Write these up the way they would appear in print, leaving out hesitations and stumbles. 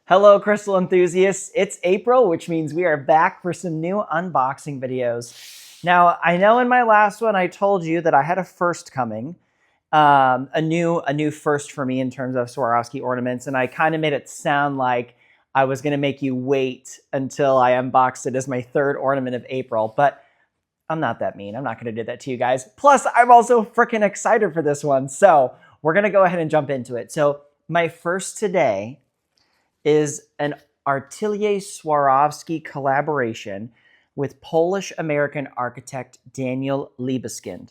Hello, crystal enthusiasts. It's April, which means we are back for some new unboxing videos. Now, I know in my last one I told you that I had a first coming, a new first for me in terms of Swarovski ornaments, and I kind of made it sound like I was going to make you wait until I unboxed it as my third ornament of April, but I'm not that mean. I'm not going to do that to you guys. Plus, I'm also freaking excited for this one, so we're going to go ahead and jump into it. So my first today is an Atelier Swarovski collaboration with Polish-American architect Daniel Libeskind.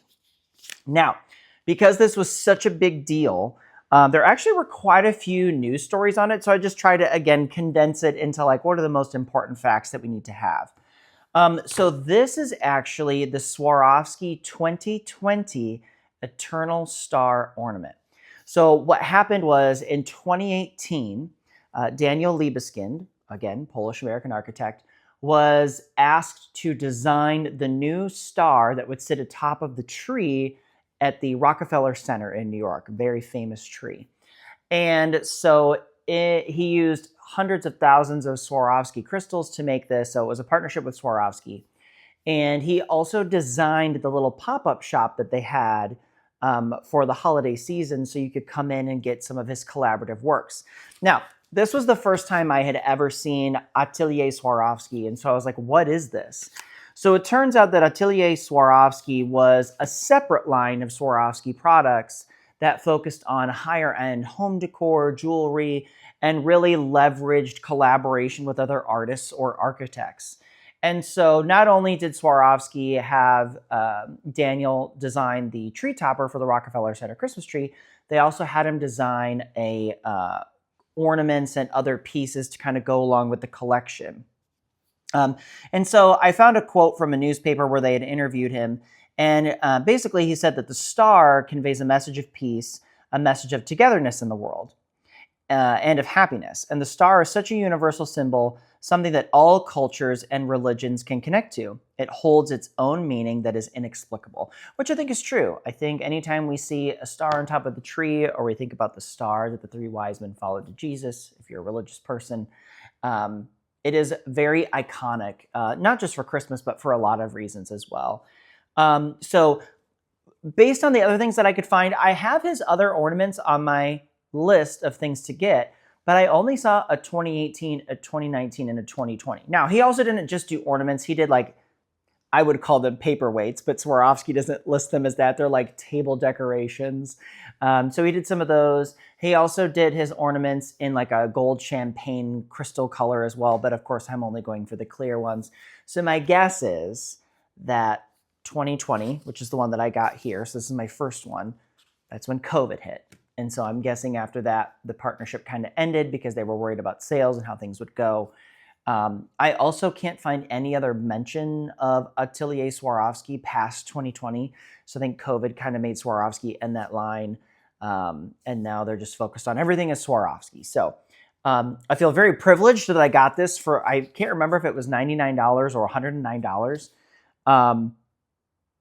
Now, because this was such a big deal, there actually were quite a few news stories on it, so I just tried to, again, condense it into like, what are the most important facts that we need to have? So this is actually the Swarovski 2020 Eternal Star Ornament. So what happened was in 2018, Daniel Libeskind, again, Polish-American architect, was asked to design the new star that would sit atop of the tree at the Rockefeller Center in New York, a very famous tree. And so he used hundreds of thousands of Swarovski crystals to make this. So it was a partnership with Swarovski. And he also designed the little pop-up shop that they had for the holiday season so you could come in and get some of his collaborative works. Now, this was the first time I had ever seen Atelier Swarovski, and so I was like, what is this? So it turns out that Atelier Swarovski was a separate line of Swarovski products that focused on higher-end home decor, jewelry, and really leveraged collaboration with other artists or architects. And so not only did Swarovski have Daniel design the tree topper for the Rockefeller Center Christmas tree, they also had him design a ornaments and other pieces to kind of go along with the collection. And so I found a quote from a newspaper where they had interviewed him. And basically he said that the star conveys a message of peace, a message of togetherness in the world, and of happiness. And the star is such a universal symbol, something that all cultures and religions can connect to. It holds its own meaning that is inexplicable, which I think is true. I think anytime we see a star on top of the tree, or we think about the star that the three wise men followed to Jesus, if you're a religious person, it is very iconic, not just for Christmas, but for a lot of reasons as well. So based on the other things that I could find, I have his other ornaments on my list of things to get, but I only saw a 2018, a 2019, and a 2020. Now, he also didn't just do ornaments. He did like, I would call them paperweights, but Swarovski doesn't list them as that. They're like table decorations. So he did some of those. He also did his ornaments in like a gold champagne crystal color as well. But of course, I'm only going for the clear ones. So my guess is that 2020, which is the one that I got here, so this is my first one, that's when COVID hit. And so I'm guessing after that, the partnership kind of ended because they were worried about sales and how things would go. I also can't find any other mention of Atelier Swarovski past 2020. So I think COVID kind of made Swarovski end that line. And now they're just focused on everything as Swarovski. So I feel very privileged that I got this for, I can't remember if it was $99 or $109.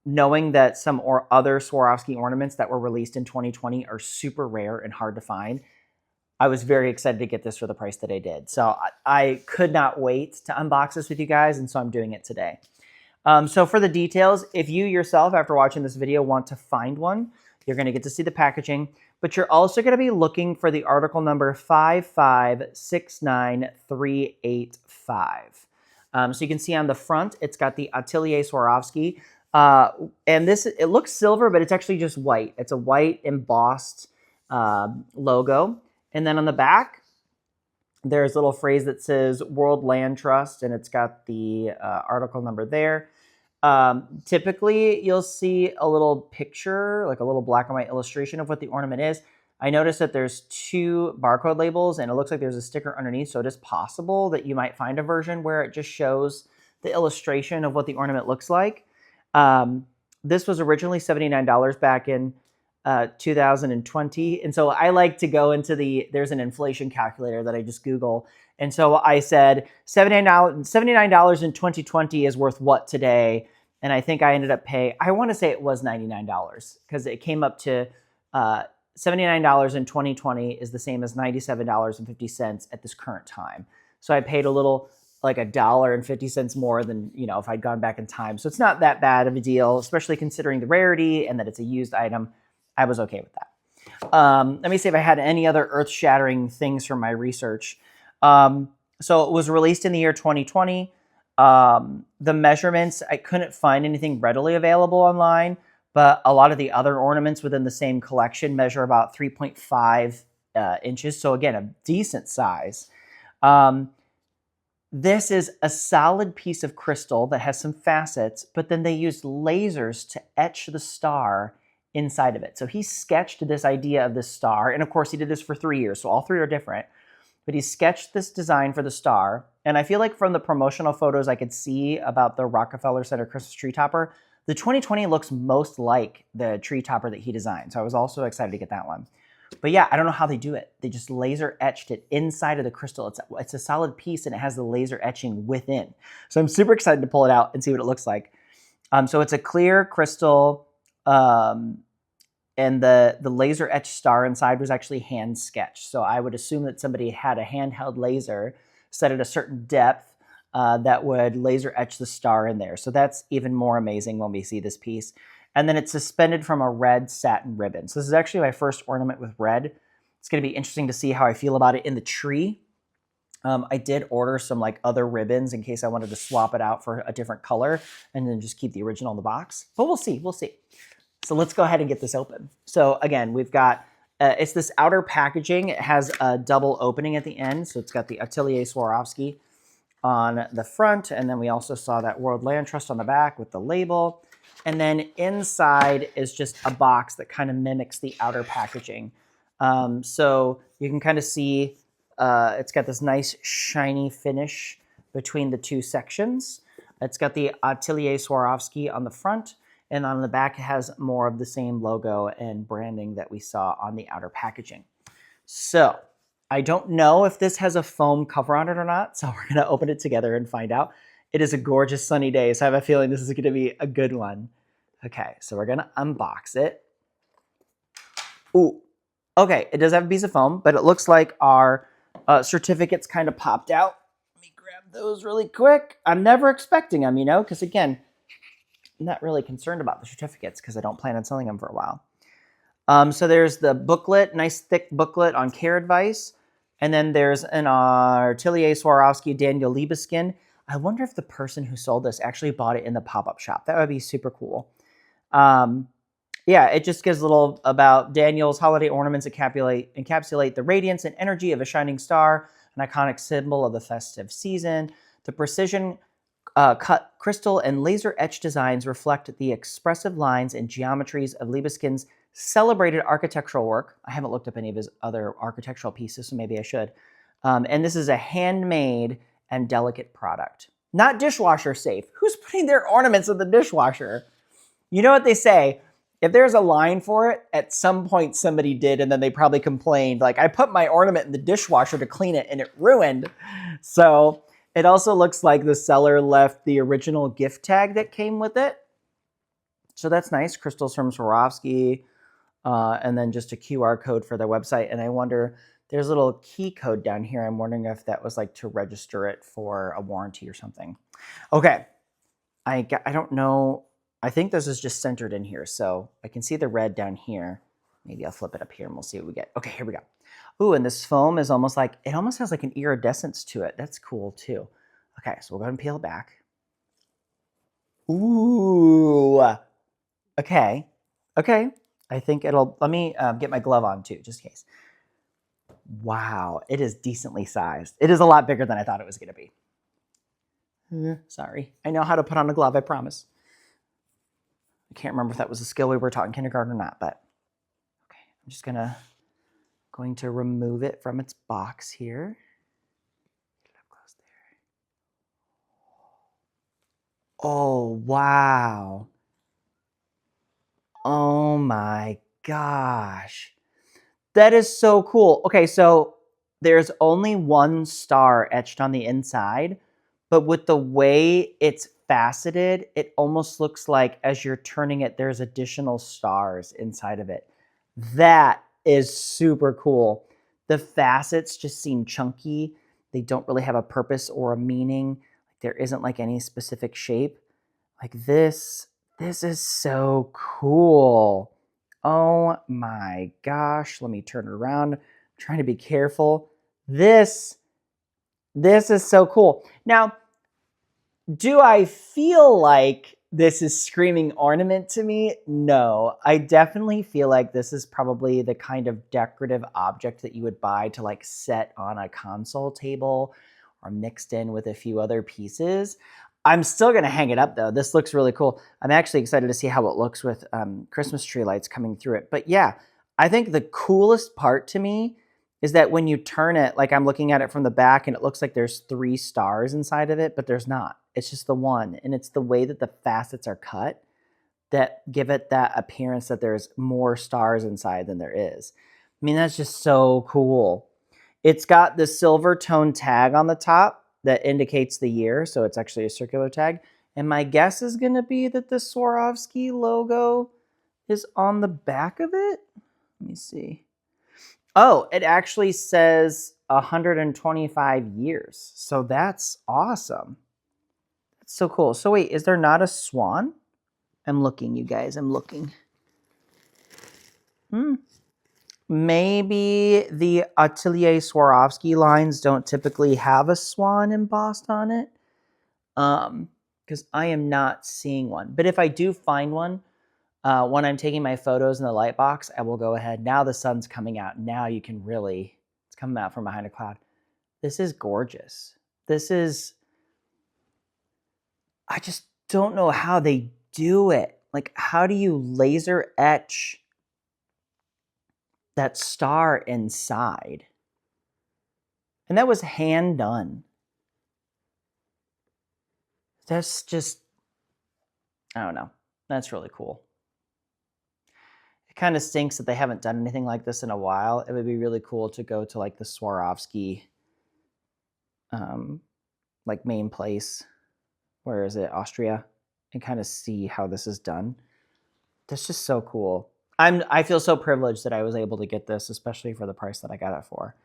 Knowing that some or other Swarovski ornaments that were released in 2020 are super rare and hard to find, I was very excited to get this for the price that I did. So I could not wait to unbox this with you guys, and so I'm doing it today. So for the details, if you yourself, after watching this video, want to find one, you're going to get to see the packaging, but you're also going to be looking for the article number 5569385. So you can see on the front, it's got the Atelier Swarovski. And this, it looks silver, but it's actually just white. It's a white embossed logo. And then on the back, there's a little phrase that says World Land Trust, and it's got the article number there. Typically, you'll see a little picture, like a little black and white illustration of what the ornament is. I noticed that there's two barcode labels, and it looks like there's a sticker underneath, so it is possible that you might find a version where it just shows the illustration of what the ornament looks like. This was originally $79 back in 2020. And so I like to go into there's an inflation calculator that I just Google. And so I said $79 in 2020 is worth what today? And I think I ended up paying, I want to say it was $99 because it came up to $79 in 2020 is the same as $97.50 at this current time. So I paid a little, like $1.50 more than, if I'd gone back in time. So it's not that bad of a deal, especially considering the rarity and that it's a used item. I was okay with that. Let me see if I had any other earth-shattering things from my research. So it was released in the year 2020. The measurements, I couldn't find anything readily available online, but a lot of the other ornaments within the same collection measure about 3.5 inches. So again, a decent size. This is a solid piece of crystal that has some facets, but then they used lasers to etch the star inside of it. So he sketched this idea of this star, and of course he did this for 3 years, so all three are different. But he sketched this design for the star, and I feel like from the promotional photos I could see about the Rockefeller Center Christmas tree topper, the 2020 looks most like the tree topper that he designed. So I was also excited to get that one. But yeah, I don't know how they do it. They just laser etched it inside of the crystal. It's a solid piece and it has the laser etching within. So I'm super excited to pull it out and see what it looks like. So it's a clear crystal, and the laser etched star inside was actually hand sketched. So I would assume that somebody had a handheld laser set at a certain depth that would laser etch the star in there. So that's even more amazing when we see this piece. And then it's suspended from a red satin ribbon. So this is actually my first ornament with red. It's going to be interesting to see how I feel about it in the tree. I did order some other ribbons in case I wanted to swap it out for a different color and then just keep the original in the box. But we'll see. So let's go ahead and get this open. So again, we've got, it's this outer packaging. It has a double opening at the end. So it's got the Atelier Swarovski on the front. And then we also saw that World Land Trust on the back with the label. And then inside is just a box that kind of mimics the outer packaging. So you can kind of see it's got this nice shiny finish between the two sections. It's got the Atelier Swarovski on the front. And on the back, it has more of the same logo and branding that we saw on the outer packaging. So I don't know if this has a foam cover on it or not. So we're going to open it together and find out. It is a gorgeous sunny day, so I have a feeling this is going to be a good one. Okay, so we're going to unbox it. Ooh, okay, it does have a piece of foam, but it looks like our certificates kind of popped out. Let me grab those really quick. I'm never expecting them, because again, I'm not really concerned about the certificates because I don't plan on selling them for a while. So there's the booklet, nice thick booklet on care advice. And then there's an Atelier Swarovski Daniel Libeskind. I wonder if the person who sold this actually bought it in the pop-up shop. That would be super cool. Yeah, it just gives a little about Daniel's holiday ornaments encapsulate the radiance and energy of a shining star, an iconic symbol of the festive season. The precision cut crystal and laser etched designs reflect the expressive lines and geometries of Libeskind's celebrated architectural work. I haven't looked up any of his other architectural pieces, so maybe I should. And this is a handmade and delicate product. Not dishwasher safe. Who's putting their ornaments in the dishwasher? You know what they say, if there's a line for it, at some point somebody did, and then they probably complained, I put my ornament in the dishwasher to clean it and it ruined. So it also looks like the seller left the original gift tag that came with it. So that's nice. Crystals from Swarovski, and then just a QR code for their website. And I wonder, there's a little key code down here. I'm wondering if that was to register it for a warranty or something. Okay, I don't know. I think this is just centered in here. So I can see the red down here. Maybe I'll flip it up here and we'll see what we get. Okay, here we go. Ooh, and this foam is almost it almost has an iridescence to it. That's cool too. Okay, so we'll go ahead and peel it back. Ooh, okay. I think let me get my glove on too, just in case. Wow, it is decently sized. It is a lot bigger than I thought it was going to be. Sorry. I know how to put on a glove, I promise. I can't remember if that was a skill we were taught in kindergarten or not, but okay. I'm just going to remove it from its box here. Get it up close there. Oh, wow. Oh my gosh. That is so cool. Okay, so there's only one star etched on the inside, but with the way it's faceted, it almost looks like as you're turning it, there's additional stars inside of it. That is super cool. The facets just seem chunky. They don't really have a purpose or a meaning. There isn't like any specific shape. Like this is so cool. Oh my gosh. Let me turn it around. I'm trying to be careful. This is so cool. Now, do I feel like this is screaming ornament to me? No, I definitely feel like this is probably the kind of decorative object that you would buy to like set on a console table or mixed in with a few other pieces. I'm still going to hang it up though. This looks really cool. I'm actually excited to see how it looks with Christmas tree lights coming through it. But yeah, I think the coolest part to me is that when you turn it, like I'm looking at it from the back and it looks like there's 3 stars inside of it, but there's not. It's just the one. And it's the way that the facets are cut that give it that appearance that there's more stars inside than there is. I mean, that's just so cool. It's got the silver tone tag on the top that indicates the year. So it's actually a circular tag. And my guess is going to be that the Swarovski logo is on the back of it. Let me see. Oh, it actually says 125 years. So that's awesome. That's so cool. So wait, is there not a swan? I'm looking, you guys. I'm looking. Maybe the Atelier Swarovski lines don't typically have a swan embossed on it. Because I am not seeing one. But if I do find one, when I'm taking my photos in the light box, I will go ahead. Now the sun's coming out. Now you can really, it's coming out from behind a cloud. This is gorgeous. This is, I just don't know how they do it. Like, how do you laser etch that star inside? And that was hand done. That's just, I don't know. That's really cool. It kind of stinks that they haven't done anything like this in a while. It would be really cool to go to like the Swarovski, like main place. Where is it? Austria, and kind of see how this is done. That's just so cool. I feel so privileged that I was able to get this, especially for the price that I got it for.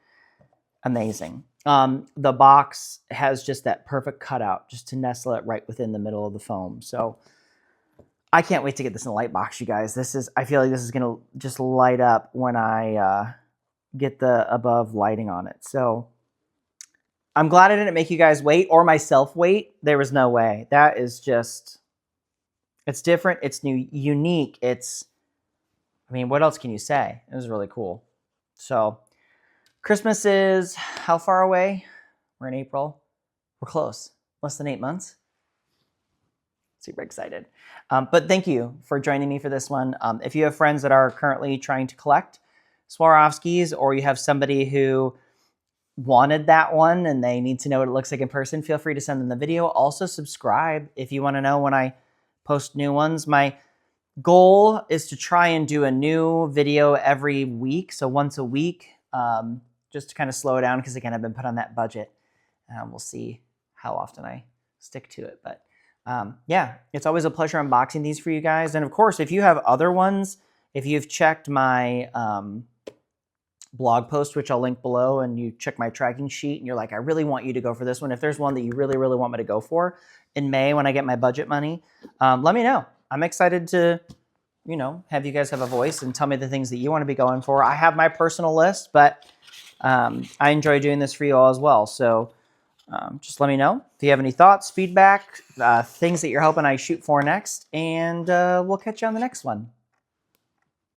Amazing. The box has just that perfect cutout just to nestle it right within the middle of the foam. So I can't wait to get this in the light box, you guys. I feel like this is going to just light up when I get the above lighting on it. So I'm glad I didn't make you guys wait or myself wait. There was no way. That is just, it's different. It's new, unique. I mean, what else can you say? It was really cool. So Christmas is how far away? We're in April. We're close. Less than 8 months. Super excited. But thank you for joining me for this one. If you have friends that are currently trying to collect Swarovskis, or you have somebody who wanted that one and they need to know what it looks like in person, feel free to send them the video. Also subscribe if you want to know when I post new ones. My goal is to try and do a new video every week. So once a week, just to kind of slow it down because again, I've been put on that budget. We'll see how often I stick to it. But yeah, it's always a pleasure unboxing these for you guys. And of course, if you have other ones, if you've checked my blog post, which I'll link below, and you check my tracking sheet and you're like, I really want you to go for this one. If there's one that you really, really want me to go for in May when I get my budget money, let me know. I'm excited to, have you guys have a voice and tell me the things that you want to be going for. I have my personal list, but I enjoy doing this for you all as well. So just let me know if you have any thoughts, feedback, things that you're hoping I shoot for next, and we'll catch you on the next one.